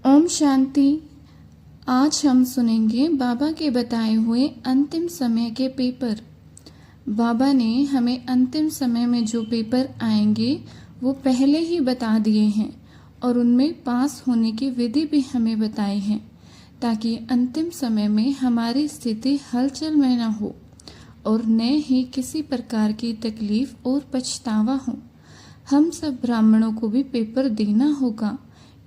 ओम शांति। आज हम सुनेंगे बाबा के बताए हुए अंतिम समय के पेपर। बाबा ने हमें अंतिम समय में जो पेपर आएंगे वो पहले ही बता दिए हैं और उनमें पास होने की विधि भी हमें बताई है, ताकि अंतिम समय में हमारी स्थिति हलचल में न हो और न ही किसी प्रकार की तकलीफ और पछतावा हो। हम सब ब्राह्मणों को भी पेपर देना होगा,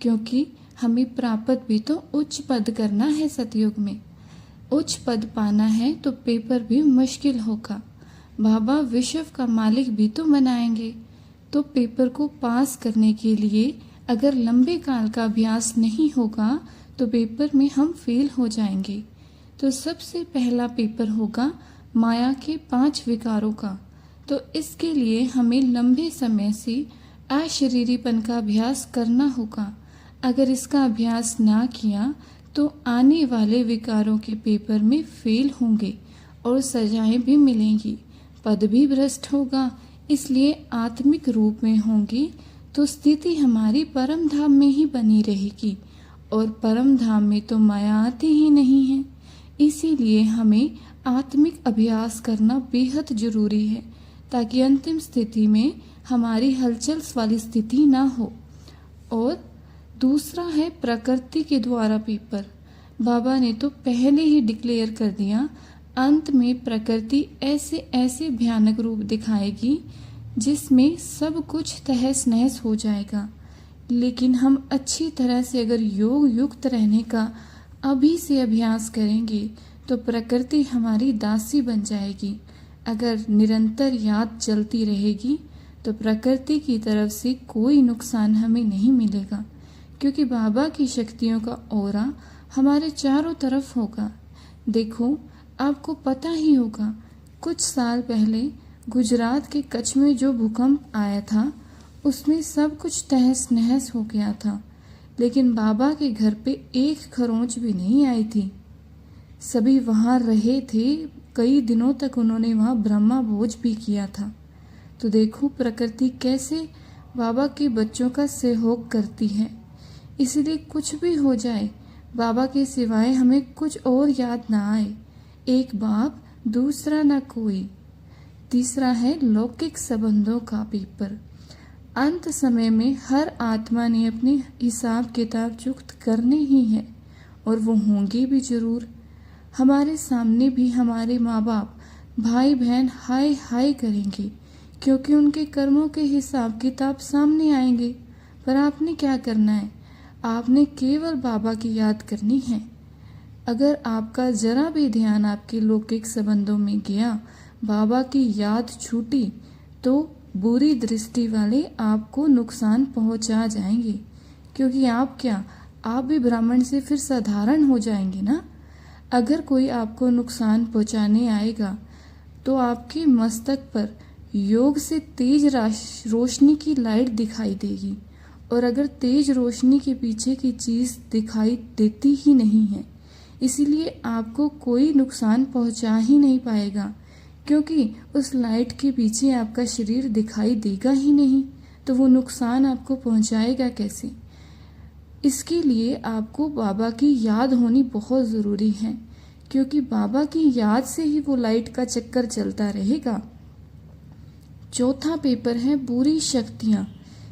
क्योंकि हमें प्राप्त भी तो उच्च पद करना है। सतयुग में उच्च पद पाना है तो पेपर भी मुश्किल होगा। बाबा विश्व का मालिक भी तो बनाएंगे, तो पेपर को पास करने के लिए अगर लंबे काल का अभ्यास नहीं होगा तो पेपर में हम फेल हो जाएंगे। तो सबसे पहला पेपर होगा माया के 5 विकारों का। तो इसके लिए हमें लंबे समय से अशरीरीपन का अभ्यास करना होगा। अगर इसका अभ्यास ना किया तो आने वाले विकारों के पेपर में फेल होंगे और सजाएं भी मिलेंगी, पद भी भ्रष्ट होगा। इसलिए आत्मिक रूप में होंगी तो स्थिति हमारी परम धाम में ही बनी रहेगी, और परम धाम में तो माया आती ही नहीं है। इसीलिए हमें आत्मिक अभ्यास करना बेहद जरूरी है, ताकि अंतिम स्थिति में हमारी हलचल वाली स्थिति ना हो। और दूसरा है प्रकृति के द्वारा पेपर। बाबा ने तो पहले ही डिक्लेयर कर दिया, अंत में प्रकृति ऐसे ऐसे भयानक रूप दिखाएगी जिसमें सब कुछ तहस नहस हो जाएगा। लेकिन हम अच्छी तरह से अगर योग युक्त रहने का अभी से अभ्यास करेंगे तो प्रकृति हमारी दासी बन जाएगी। अगर निरंतर याद चलती रहेगी तो प्रकृति की तरफ से कोई नुकसान हमें नहीं मिलेगा, क्योंकि बाबा की शक्तियों का ऑरा हमारे चारों तरफ होगा। देखो, आपको पता ही होगा, कुछ साल पहले गुजरात के कच्छ में जो भूकंप आया था उसमें सब कुछ तहस नहस हो गया था, लेकिन बाबा के घर पे एक खरोंच भी नहीं आई थी। सभी वहाँ रहे थे, कई दिनों तक उन्होंने वहाँ ब्रह्मा भोज भी किया था। तो देखो प्रकृति कैसे बाबा के बच्चों का सहयोग करती है। इसलिए कुछ भी हो जाए, बाबा के सिवाय हमें कुछ और याद ना आए। एक बाप दूसरा ना कोई। तीसरा है लौकिक संबंधों का पेपर। अंत समय में हर आत्मा ने अपने हिसाब किताब चुकत करने ही है, और वो होंगे भी जरूर। हमारे सामने भी हमारे माँ बाप भाई बहन हाय हाय करेंगे, क्योंकि उनके कर्मों के हिसाब किताब सामने आएंगे। पर आपने क्या करना है? आपने केवल बाबा की याद करनी है। अगर आपका जरा भी ध्यान आपके लौकिक संबंधों में गया, बाबा की याद छूटी, तो बुरी दृष्टि वाले आपको नुकसान पहुंचा जाएंगे। क्योंकि आप भी ब्राह्मण से फिर साधारण हो जाएंगे ना। अगर कोई आपको नुकसान पहुंचाने आएगा तो आपके मस्तक पर योग से तेज रोशनी की लाइट दिखाई देगी, और अगर तेज रोशनी के पीछे की चीज दिखाई देती ही नहीं है, इसीलिए आपको कोई नुकसान पहुंचा ही नहीं पाएगा, क्योंकि उस लाइट के पीछे आपका शरीर दिखाई देगा ही नहीं, तो वो नुकसान आपको पहुंचाएगा कैसे। इसके लिए आपको बाबा की याद होनी बहुत ज़रूरी है, क्योंकि बाबा की याद से ही वो लाइट का चक्कर चलता रहेगा। चौथा पेपर है बुरी शक्तियाँ,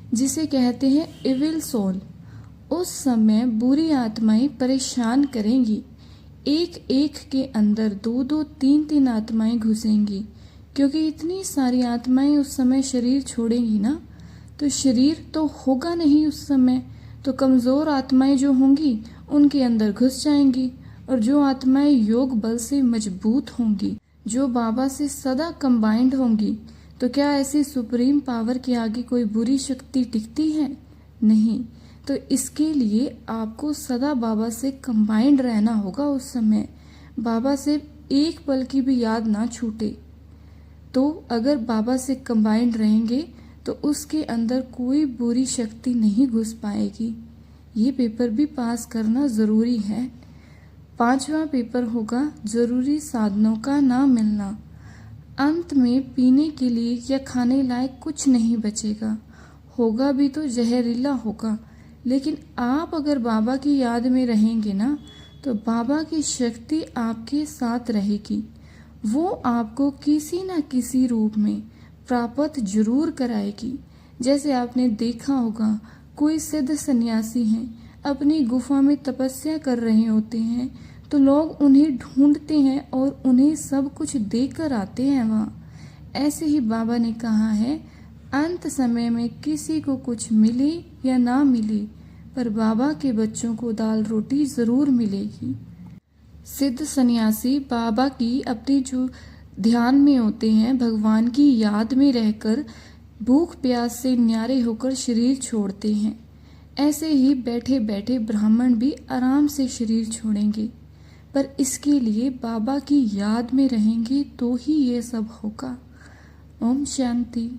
जिसे कहते हैं इविल सोल। उस समय बुरी आत्माएं परेशान करेंगी। एक एक के अंदर 2-2, 3-3 आत्माएं घुसेंगी, क्योंकि इतनी सारी आत्माएं उस समय शरीर छोड़ेंगी ना, तो शरीर तो होगा नहीं उस समय। तो कमज़ोर आत्माएं जो होंगी उनके अंदर घुस जाएंगी, और जो आत्माएं योग बल से मजबूत होंगी, जो बाबा से सदा कंबाइंड होंगी, तो क्या ऐसी सुप्रीम पावर के आगे कोई बुरी शक्ति टिकती है? नहीं। तो इसके लिए आपको सदा बाबा से कंबाइंड रहना होगा। उस समय बाबा से एक पल की भी याद ना छूटे। तो अगर बाबा से कंबाइंड रहेंगे तो उसके अंदर कोई बुरी शक्ति नहीं घुस पाएगी। ये पेपर भी पास करना ज़रूरी है। 5वां पेपर होगा जरूरी साधनों का ना मिलना। अंत में पीने के लिए या खाने लायक कुछ नहीं बचेगा, होगा भी तो जहरीला होगा। लेकिन आप अगर बाबा की याद में रहेंगे ना, तो बाबा की शक्ति आपके साथ रहेगी। वो आपको किसी न किसी रूप में प्राप्त जरूर कराएगी। जैसे आपने देखा होगा, कोई सिद्ध सन्यासी हैं, अपनी गुफा में तपस्या कर रहे होते हैं, तो लोग उन्हें ढूंढते हैं और उन्हें सब कुछ देकर आते हैं वहाँ। ऐसे ही बाबा ने कहा है, अंत समय में किसी को कुछ मिले या ना मिले, पर बाबा के बच्चों को दाल रोटी जरूर मिलेगी। सिद्ध सन्यासी बाबा की अपनी जो ध्यान में होते हैं, भगवान की याद में रहकर भूख प्यास से न्यारे होकर शरीर छोड़ते हैं। ऐसे ही बैठे बैठे ब्राह्मण भी आराम से शरीर छोड़ेंगे, पर इसके लिए बाबा की याद में रहेंगे तो ही ये सब होगा। ओम शांति।